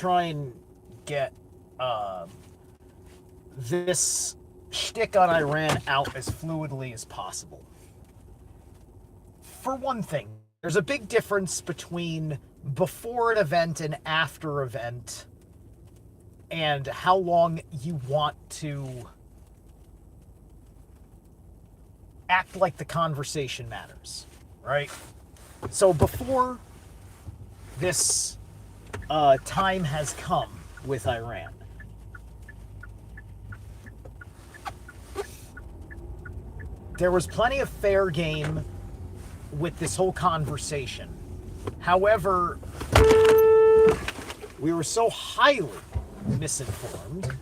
try and get this shtick on Iran out as fluidly as possible. For one thing, there's a big difference between before an event and after event, and how long you want to act like the conversation matters, right? So before this time has come with Iran, there was plenty of fair game with this whole conversation. However, we were so highly misinformed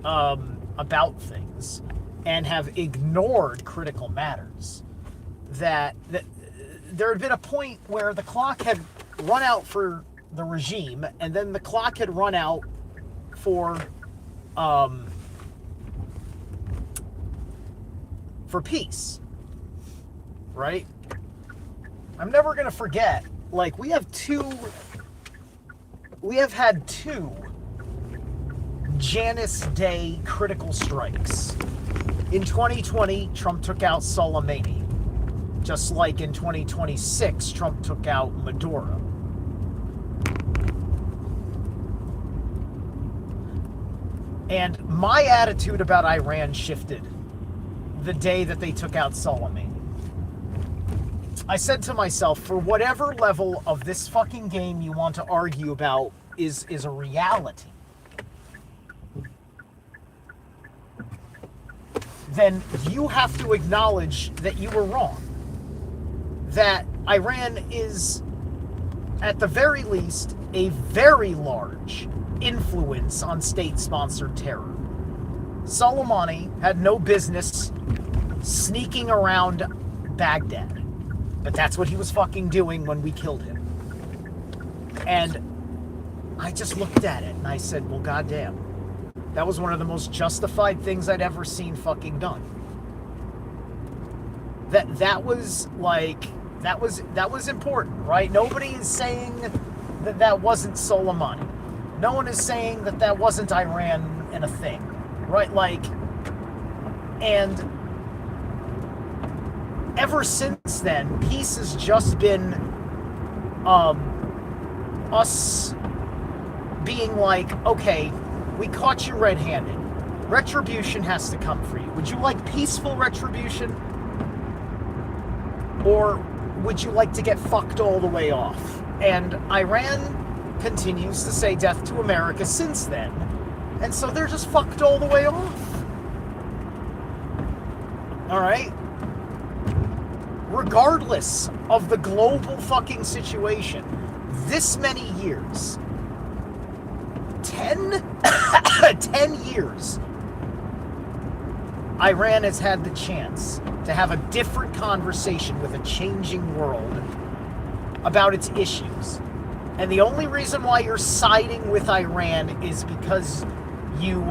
about things and have ignored critical matters that there had been a point where the clock had run out for the regime, and then the clock had run out for peace, right? I'm never gonna forget, like, we have had two Janus Day critical strikes. In 2020, Trump took out Soleimani, just like in 2026, Trump took out Maduro. And my attitude about Iran shifted the day that they took out Soleimani. I said to myself, for whatever level of this fucking game you want to argue about is a reality, then you have to acknowledge that you were wrong. That Iran is, at the very least, a very large influence on state-sponsored terror. Soleimani had no business sneaking around Baghdad, but that's what he was fucking doing when we killed him. And I just looked at it and I said, well, goddamn, that was one of the most justified things I'd ever seen fucking done. That was important, right? Nobody is saying that wasn't Soleimani. No one is saying that wasn't Iran and a thing, right? Like, and ever since then, peace has just been us being like, okay, we caught you red-handed. Retribution has to come for you. Would you like peaceful retribution? Or would you like to get fucked all the way off? And Iran continues to say death to America since then. And so they're just fucked all the way off. All right? Regardless of the global fucking situation, this many years, 10 years, Iran has had the chance to have a different conversation with a changing world about its issues. And the only reason why you're siding with Iran is because you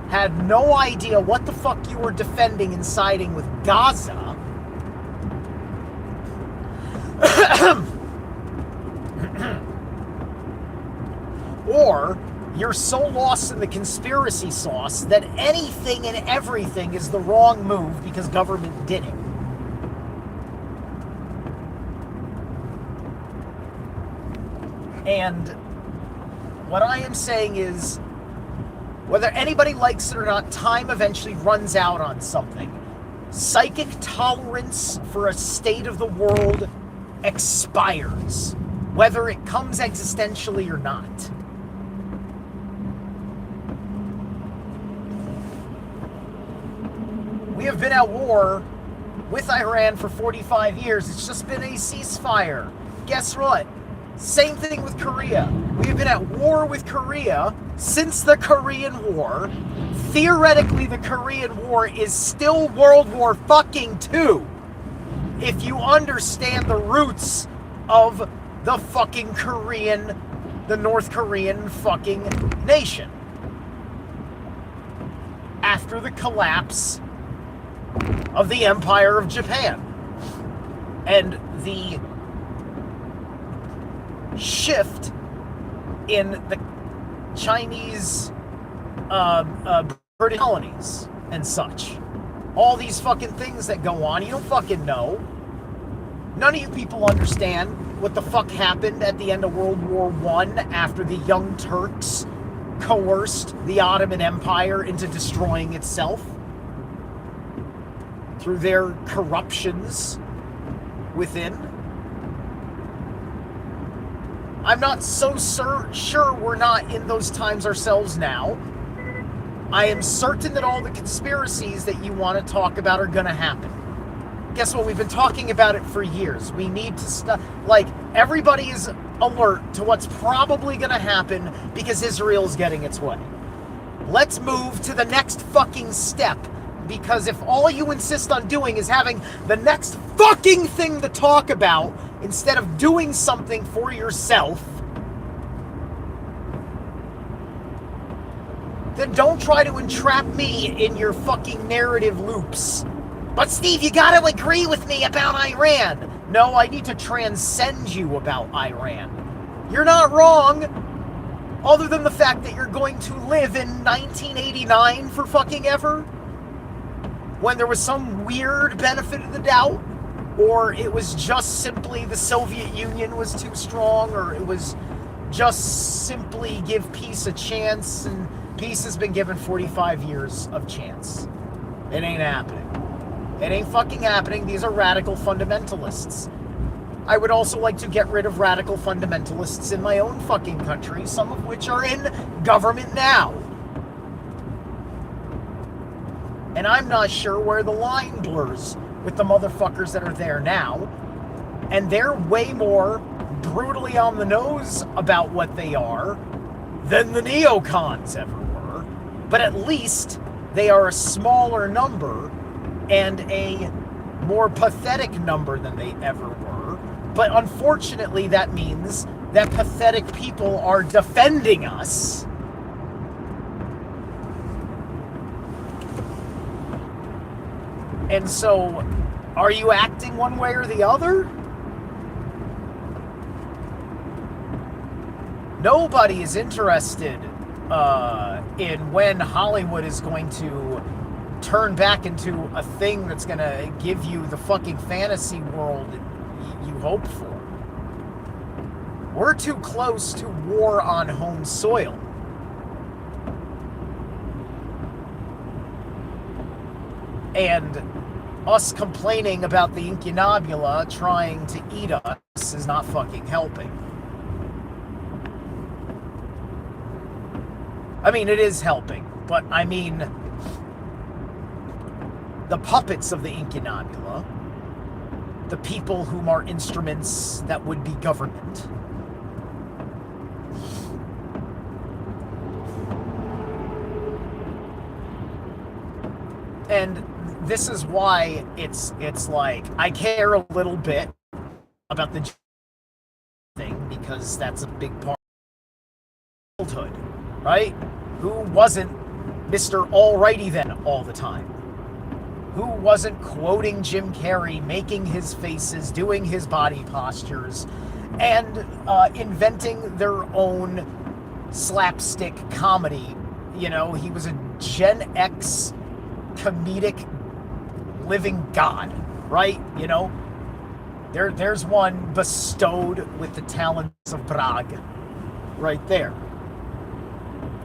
had no idea what the fuck you were defending and siding with Gaza. Or you're so lost in the conspiracy sauce that anything and everything is the wrong move because government did it. And what I am saying is, whether anybody likes it or not, time eventually runs out on something. Psychic tolerance for a state of the world expires, whether it comes existentially or not. We have been at war with Iran for 45 years. It's just been a ceasefire. Guess what? Same thing with Korea. We've been at war with Korea since the Korean War. Theoretically, the Korean War is still World War fucking II, if you understand the roots of the fucking the North Korean fucking nation. After the collapse of the Empire of Japan. And the shift in the Chinese British colonies and such. All these fucking things that go on, you don't fucking know. None of you people understand what the fuck happened at the end of World War I after the Young Turks coerced the Ottoman Empire into destroying itself through their corruptions within. I'm not so sure we're not in those times ourselves now. I am certain that all the conspiracies that you want to talk about are going to happen. Guess what? We've been talking about it for years. We need to stop. Like, everybody is alert to what's probably going to happen because Israel's getting its way. Let's move to the next fucking step. Because if all you insist on doing is having the next fucking thing to talk about instead of doing something for yourself, then don't try to entrap me in your fucking narrative loops. But Steve, you gotta agree with me about Iran. No, I need to transcend you about Iran. You're not wrong, other than the fact that you're going to live in 1989 for fucking ever, when there was some weird benefit of the doubt, or it was just simply the Soviet Union was too strong, or it was just simply give peace a chance, and peace has been given 45 years of chance. It ain't happening. It ain't fucking happening. These are radical fundamentalists. I would also like to get rid of radical fundamentalists in my own fucking country, some of which are in government now. And I'm not sure where the line blurs with the motherfuckers that are there now. And they're way more brutally on the nose about what they are than the neocons ever were. But at least they are a smaller number and a more pathetic number than they ever were. But unfortunately, that means that pathetic people are defending us. And so, are you acting one way or the other? Nobody is interested in when Hollywood is going to turn back into a thing that's going to give you the fucking fantasy world you hope for. We're too close to war on home soil. And us complaining about the incunabula trying to eat us is not fucking helping. I mean, it is helping, but I mean, the puppets of the incunabula, the people whom are instruments that would be government, and this is why it's like, I care a little bit about the thing, because that's a big part of childhood, right? Who wasn't Mr. Alrighty then all the time? Who wasn't quoting Jim Carrey, making his faces, doing his body postures, and inventing their own slapstick comedy? You know, he was a Gen X comedic living god, right? You know, there's one bestowed with the talents of Prague right there.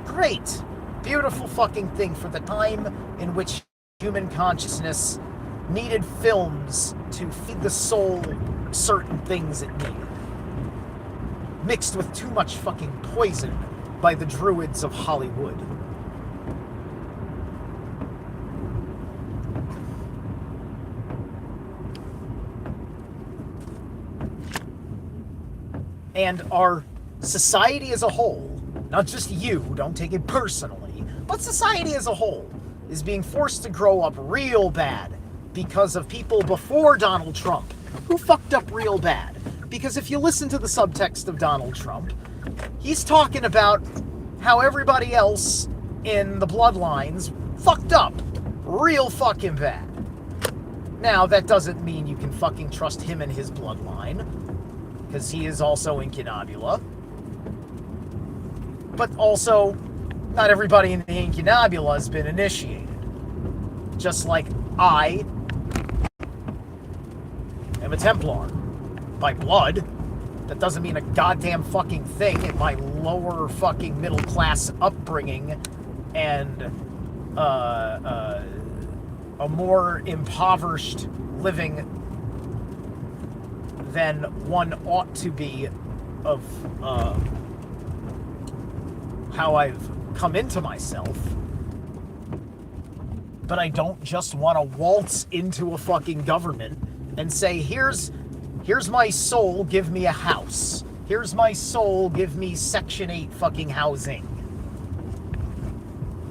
Great, beautiful fucking thing for the time in which human consciousness needed films to feed the soul certain things it needed, mixed with too much fucking poison by the druids of Hollywood. And our society as a whole, not just you, don't take it personally, but society as a whole is being forced to grow up real bad because of people before Donald Trump who fucked up real bad. Because if you listen to the subtext of Donald Trump, he's talking about how everybody else in the bloodlines fucked up real fucking bad. Now, that doesn't mean you can fucking trust him and his bloodline, because he is also Incunabula. But also, not everybody in the Incunabula has been initiated. Just like I am a Templar. By blood. That doesn't mean a goddamn fucking thing in my lower fucking middle class upbringing and a more impoverished living than one ought to be of how I've come into myself. But I don't just want to waltz into a fucking government and say, here's my soul, give me a house. Here's my soul, give me Section 8 fucking housing.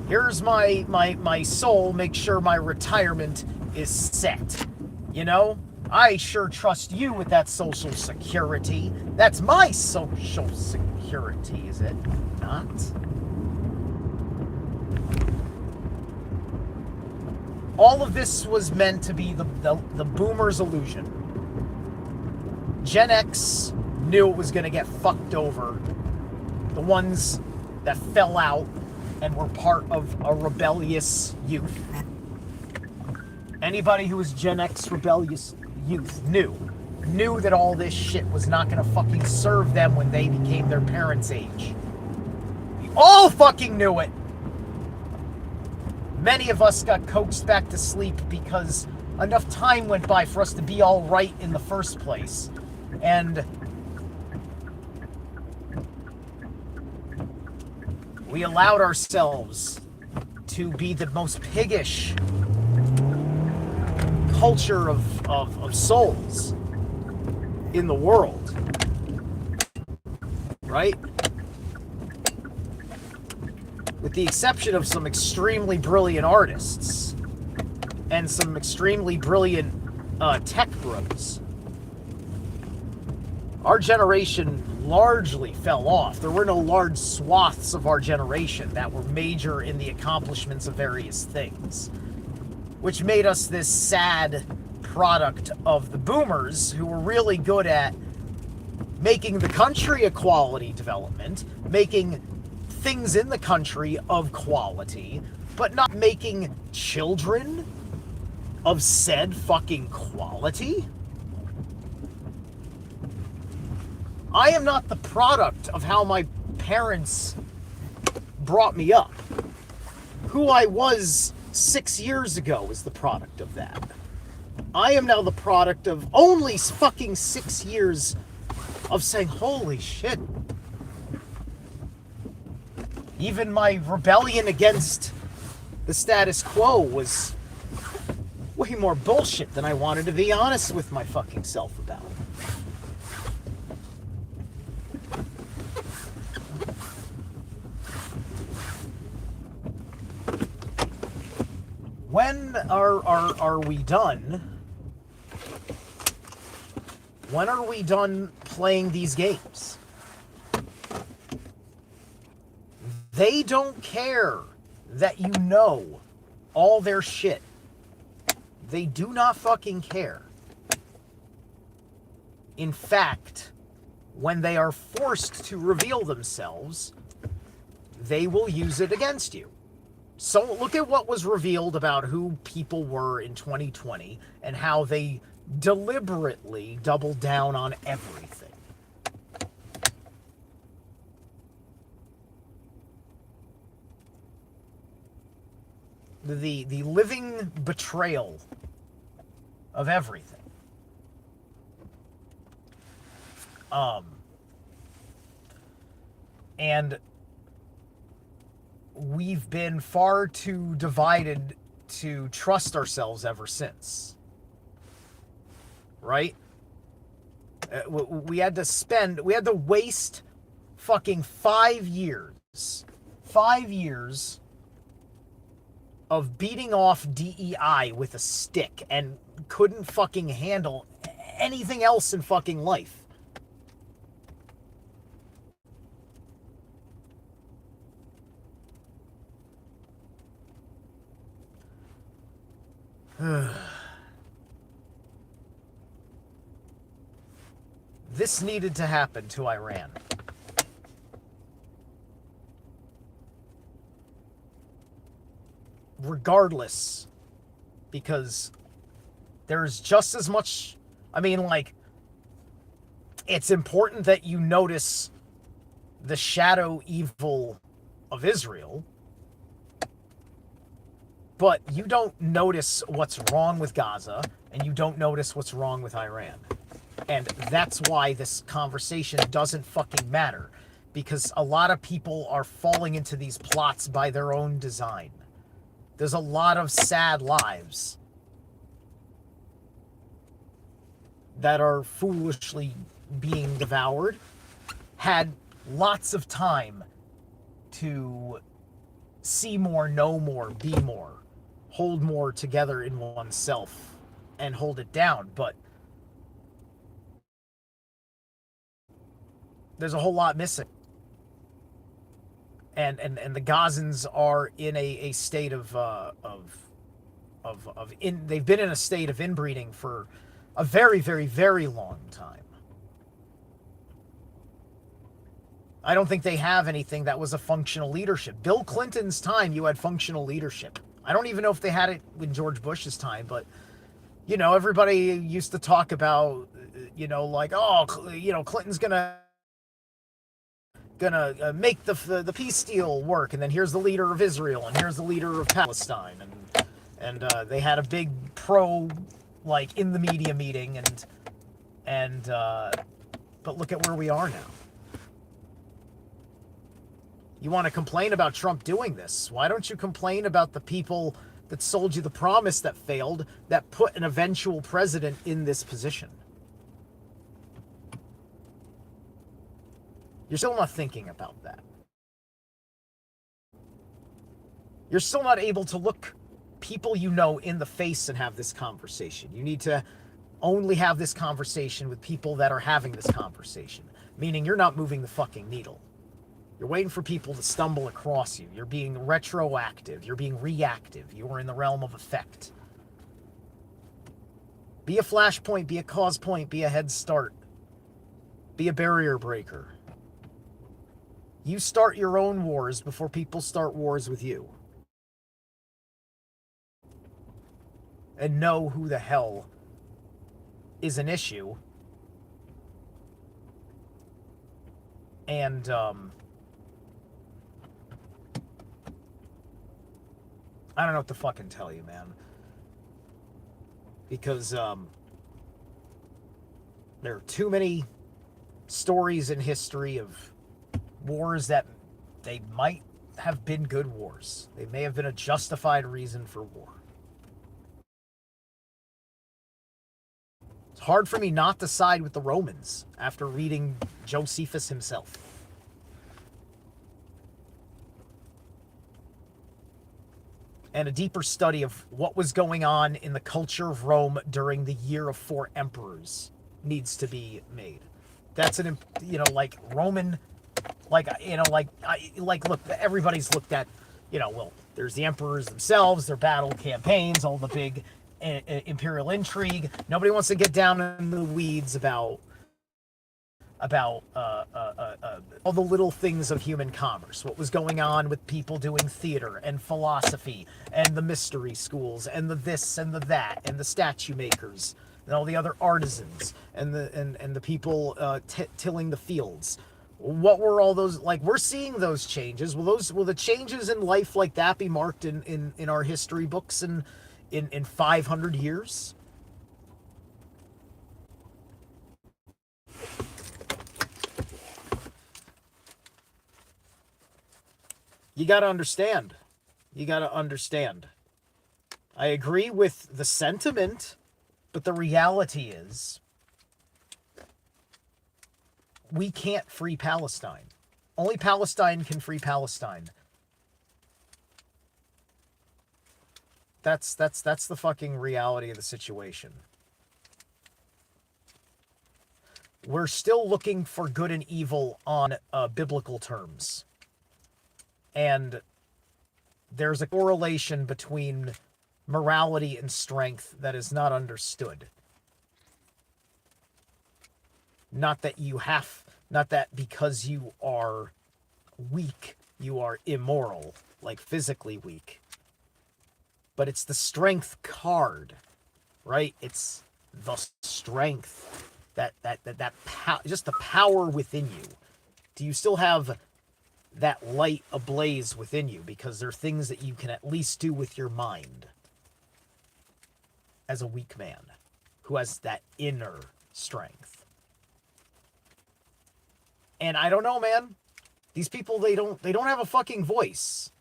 Here's my soul, make sure my retirement is set. You know? I sure trust you with that Social Security. That's my Social Security, is it not? All of this was meant to be the boomers' illusion. Gen X knew it was going to get fucked over. The ones that fell out and were part of a rebellious youth. Anybody who was Gen X rebellious youth knew that all this shit was not going to fucking serve them when they became their parents' age. We all fucking knew it. Many of us got coaxed back to sleep because enough time went by for us to be all right in the first place. And we allowed ourselves to be the most piggish culture of souls in the world. Right? With the exception of some extremely brilliant artists and some extremely brilliant tech bros. Our generation largely fell off. There were no large swaths of our generation that were major in the accomplishments of various things, which made us this sad product of the boomers who were really good at making the country a quality development, making things in the country of quality, but not making children of said fucking quality. I am not the product of how my parents brought me up. Who I was 6 years ago is the product of that. I am now the product of only fucking 6 years of saying, holy shit. Even my rebellion against the status quo was way more bullshit than I wanted to be honest with my fucking self about. When are we done? When are we done playing these games? They don't care that you know all their shit. They do not fucking care. In fact, when they are forced to reveal themselves, they will use it against you. So look at what was revealed about who people were in 2020 and how they deliberately doubled down on everything. The living betrayal of everything. And we've been far too divided to trust ourselves ever since. Right? We had to waste fucking 5 years. 5 years of beating off DEI with a stick and couldn't fucking handle anything else in fucking life. This needed to happen to Iran. Regardless, because there's just as much, I mean, like, it's important that you notice the shadow evil of Israel, but you don't notice what's wrong with Gaza, and you don't notice what's wrong with Iran. And that's why this conversation doesn't fucking matter, because a lot of people are falling into these plots by their own design. There's a lot of sad lives that are foolishly being devoured, had lots of time to see more, know more, be more, hold more together in oneself, and hold it down. But there's a whole lot missing. And the Gazans are in a state they've been in a state of inbreeding for a very, very, very long time. I don't think they have anything that was a functional leadership. Bill Clinton's time, you had functional leadership. I don't even know if they had it in George Bush's time, but, you know, everybody used to talk about, you know, like, oh, you know, Clinton's gonna make the peace deal work, and then here's the leader of Israel, and here's the leader of Palestine, and they had a big like, in the media meeting, but look at where we are now. You want to complain about Trump doing this? Why don't you complain about the people that sold you the promise that failed, that put an eventual president in this position? You're still not thinking about that. You're still not able to look people you know in the face and have this conversation. You need to only have this conversation with people that are having this conversation, meaning you're not moving the fucking needle. You're waiting for people to stumble across you. You're being retroactive. You're being reactive. You are in the realm of effect. Be a flashpoint, be a cause point, be a head start. Be a barrier breaker. You start your own wars before people start wars with you. And know who the hell is an issue. And, I don't know what to fucking tell you, man. Because, there are too many stories in history of wars that they might have been good wars. They may have been a justified reason for war. It's hard for me not to side with the Romans after reading Josephus himself. And a deeper study of what was going on in the culture of Rome during the year of 4 emperors needs to be made. That's an, you know, like Roman, like, you know, like, look, everybody's looked at, you know, well, there's the emperors themselves, their battle campaigns, all the big imperial intrigue. Nobody wants to get down in the weeds about all the little things of human commerce, what was going on with people doing theater and philosophy and the mystery schools and the this and the that and the statue makers and all the other artisans and the people tilling the fields. What were all those like? We're seeing those changes. Will the changes in life like that be marked in our history books in 500 years? You got to understand. You got to understand. I agree with the sentiment, but the reality is we can't free Palestine. Only Palestine can free Palestine. That's the fucking reality of the situation. We're still looking for good and evil on biblical terms. And there's a correlation between morality and strength that is not understood. Not that because you are weak, you are immoral, like physically weak. But it's the strength card, right? It's the strength, that just the power within you. Do you still have that light ablaze within you? Because there are things that you can at least do with your mind as a weak man who has that inner strength. And I don't know, man. These people, they don't have a fucking voice.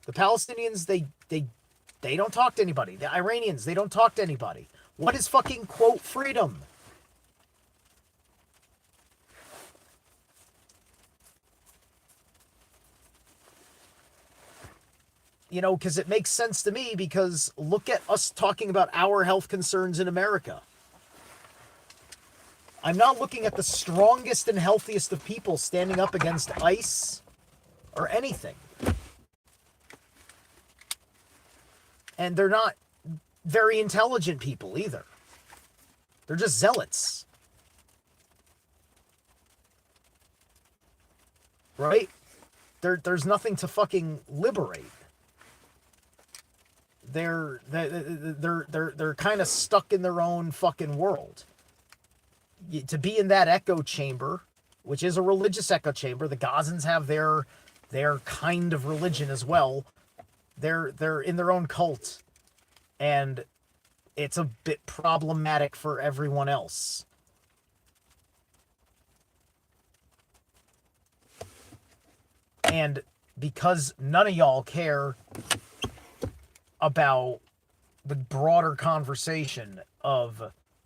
The Palestinians, they don't talk to anybody. The Iranians, they don't talk to anybody. What is fucking, quote, freedom? You know, because it makes sense to me, because look at us talking about our health concerns in America. I'm not looking at the strongest and healthiest of people standing up against ICE or anything. And they're not very intelligent people either. They're just zealots. Right? There's nothing to fucking liberate. They're kind of stuck in their own fucking world. To be in that echo chamber, which is a religious echo chamber, the Gazans have their kind of religion as well. They're in their own cult, and it's a bit problematic for everyone else. And because none of y'all care about the broader conversation of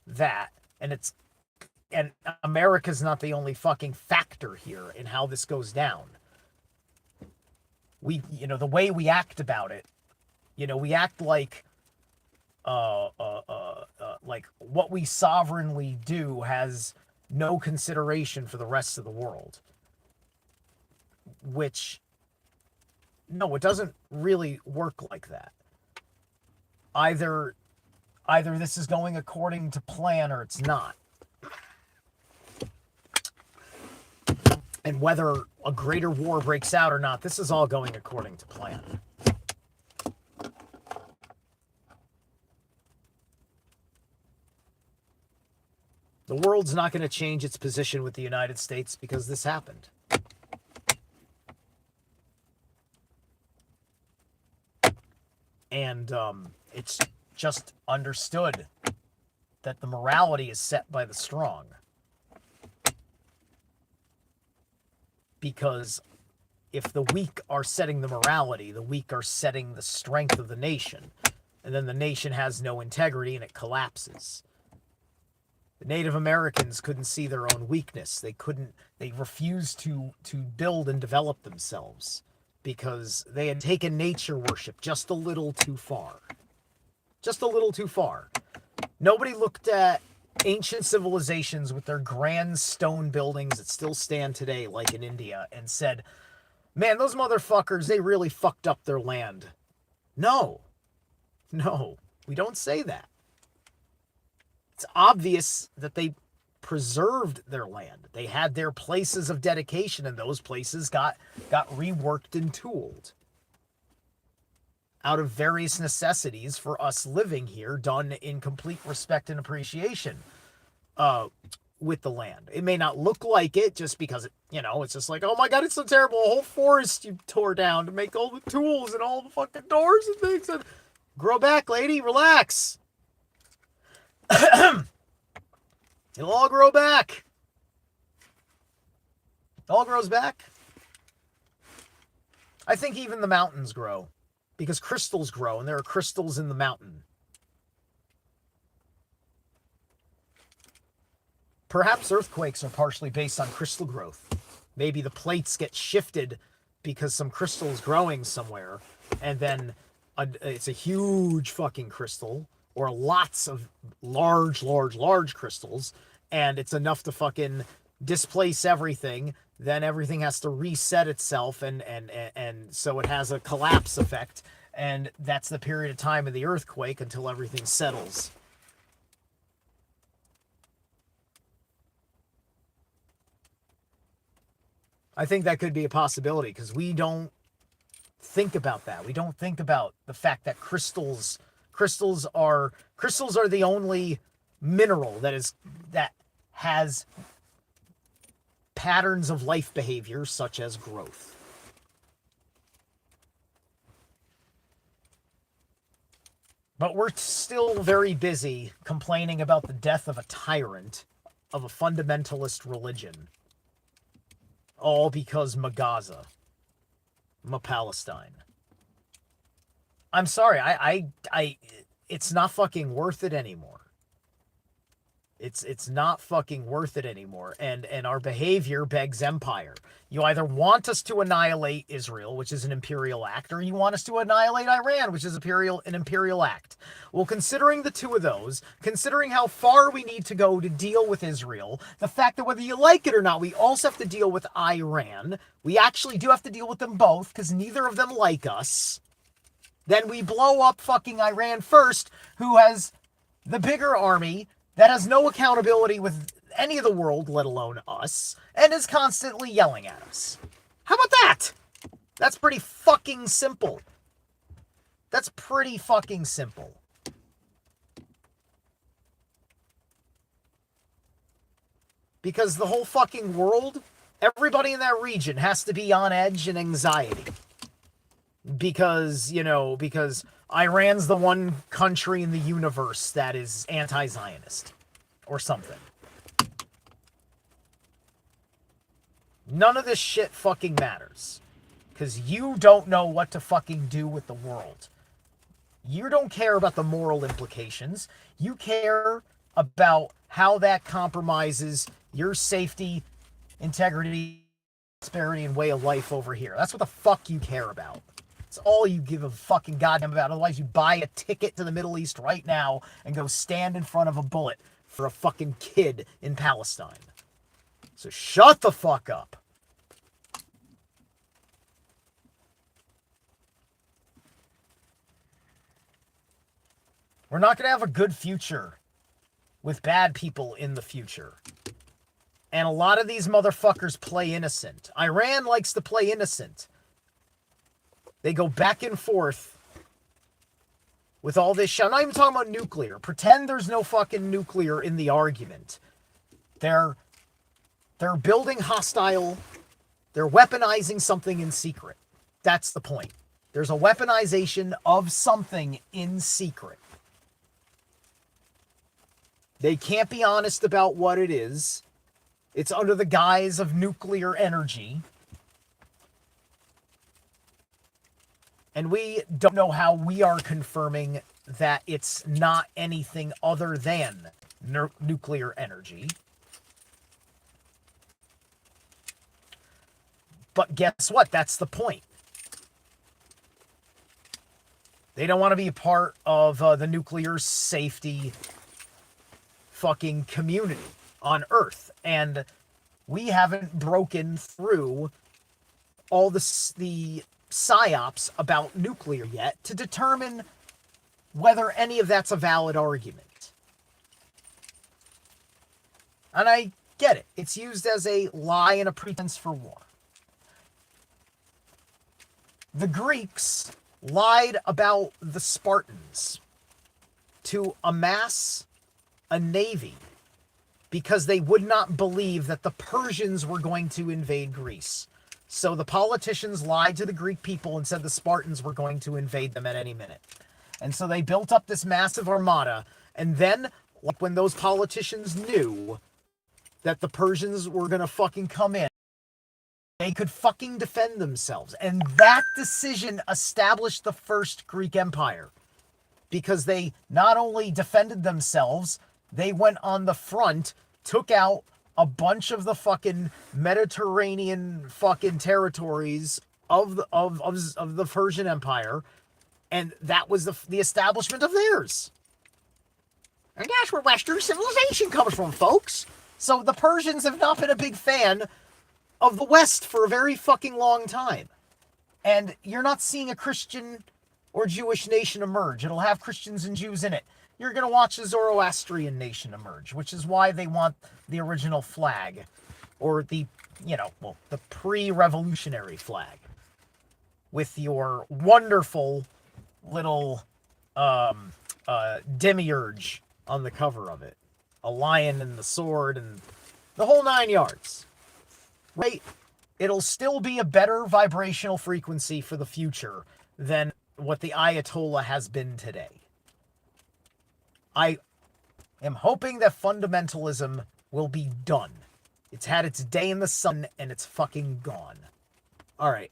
that, and America's not the only fucking factor here in how this goes down. The way we act about it, we act like what we sovereignly do has no consideration for the rest of the world. Which, no, it doesn't really work like that. Either this is going according to plan or it's not. And whether a greater war breaks out or not, this is all going according to plan. The world's not going to change its position with the United States because this happened. And it's just understood that the morality is set by the strong. Because if the weak are setting the morality, the weak are setting the strength of the nation. And then the nation has no integrity and it collapses. The Native Americans couldn't see their own weakness. They refused to build and develop themselves because they had taken nature worship just a little too far. Just a little too far. Nobody looked at ancient civilizations with their grand stone buildings that still stand today, like in India, and said, man, those motherfuckers, they really fucked up their land. No, we don't say that. It's obvious that they preserved their land. They had their places of dedication, and those places got reworked and tooled out of various necessities for us living here, done in complete respect and appreciation with the land. It may not look like it just because it's just like, oh my God, it's so terrible. A whole forest you tore down to make all the tools and all the fucking doors and things. And grow back, lady, relax. It'll all grow back. It all grows back. I think even the mountains grow. Because crystals grow, and there are crystals in the mountain. Perhaps earthquakes are partially based on crystal growth. Maybe the plates get shifted because some crystal is growing somewhere, and then it's a huge fucking crystal, or lots of large crystals, and it's enough to fucking displace everything. Then everything has to reset itself, and so it has a collapse effect, and that's the period of time of the earthquake until everything settles. I think that could be a possibility because we don't think about that. We don't think about the fact that crystals are the only mineral that has patterns of life behavior such as growth. But we're still very busy complaining about the death of a tyrant of a fundamentalist religion. All because Magaza. Palestine. I'm sorry, it's not fucking worth it anymore. It's not fucking worth it anymore. And our behavior begs empire. You either want us to annihilate Israel, which is an imperial act, or you want us to annihilate Iran, which is an imperial act. Well, considering the two of those, considering how far we need to go to deal with Israel, the fact that whether you like it or not, we also have to deal with Iran. We actually do have to deal with them both, because neither of them like us. Then we blow up fucking Iran first, who has the bigger army, that has no accountability with any of the world, let alone us, and is constantly yelling at us. How about that? That's pretty fucking simple. That's pretty fucking simple. Because the whole fucking world, everybody in that region has to be on edge and anxiety. Because Iran's the one country in the universe that is anti-Zionist. Or something. None of this shit fucking matters. Because you don't know what to fucking do with the world. You don't care about the moral implications. You care about how that compromises your safety, integrity, prosperity, and way of life over here. That's what the fuck you care about. It's all you give a fucking goddamn about. Otherwise, you buy a ticket to the Middle East right now and go stand in front of a bullet for a fucking kid in Palestine. So shut the fuck up. We're not going to have a good future with bad people in the future. And a lot of these motherfuckers play innocent. Iran likes to play innocent. They go back and forth with all this shit. I'm not even talking about nuclear. Pretend there's no fucking nuclear in the argument. They're building hostile. They're weaponizing something in secret. That's the point. There's a weaponization of something in secret. They can't be honest about what it is. It's under the guise of nuclear energy. And we don't know how we are confirming that it's not anything other than nuclear energy. But guess what? That's the point. They don't want to be a part of the nuclear safety fucking community on Earth. And we haven't broken through all the psyops about nuclear yet to determine whether any of that's a valid argument. And I get it. It's used as a lie and a pretense for war. The Greeks lied about the Spartans to amass a navy because they would not believe that the Persians were going to invade Greece. So the politicians lied to the Greek people and said the Spartans were going to invade them at any minute. And so they built up this massive armada. And then, like when those politicians knew that the Persians were going to fucking come in, they could fucking defend themselves. And that decision established the first Greek Empire. Because they not only defended themselves, they went on the front, took out a bunch of the fucking Mediterranean fucking territories of the Persian Empire, and that was the establishment of theirs. And that's where Western civilization comes from, folks. So the Persians have not been a big fan of the West for a very fucking long time. And you're not seeing a Christian or Jewish nation emerge. It'll have Christians and Jews in it. You're going to watch a Zoroastrian nation emerge, which is why they want the original flag or the, the pre-revolutionary flag with your wonderful little demiurge on the cover of it. A lion and the sword and the whole 9 yards. Right? It'll still be a better vibrational frequency for the future than what the Ayatollah has been today. I am hoping that fundamentalism will be done. It's had its day in the sun and it's fucking gone. All right.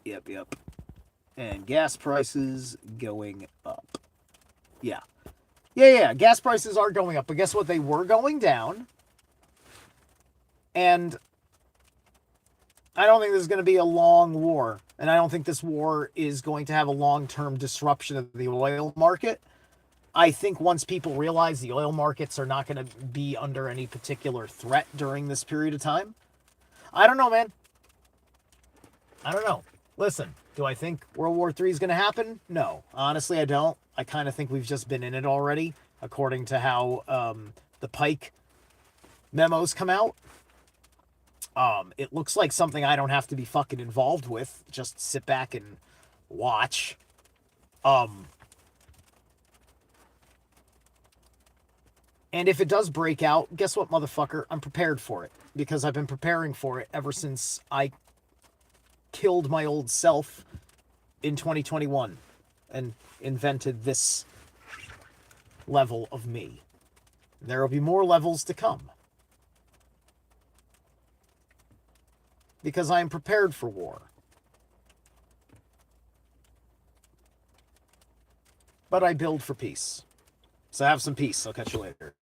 Yep. And gas prices going up. Yeah. Gas prices are going up, but guess what? They were going down. And I don't think this is going to be a long war. And I don't think this war is going to have a long-term disruption of the oil market. I think once people realize the oil markets are not going to be under any particular threat during this period of time. I don't know, man. I don't know. Listen, do I think World War III is going to happen? No. Honestly, I don't. I kind of think we've just been in it already, according to how the Pike memos come out. It looks like something I don't have to be fucking involved with. Just sit back and watch. And if it does break out, guess what, motherfucker? I'm prepared for it. Because I've been preparing for it ever since I killed my old self in 2021 and invented this level of me. There will be more levels to come. Because I am prepared for war. But I build for peace. So have some peace. I'll catch you later.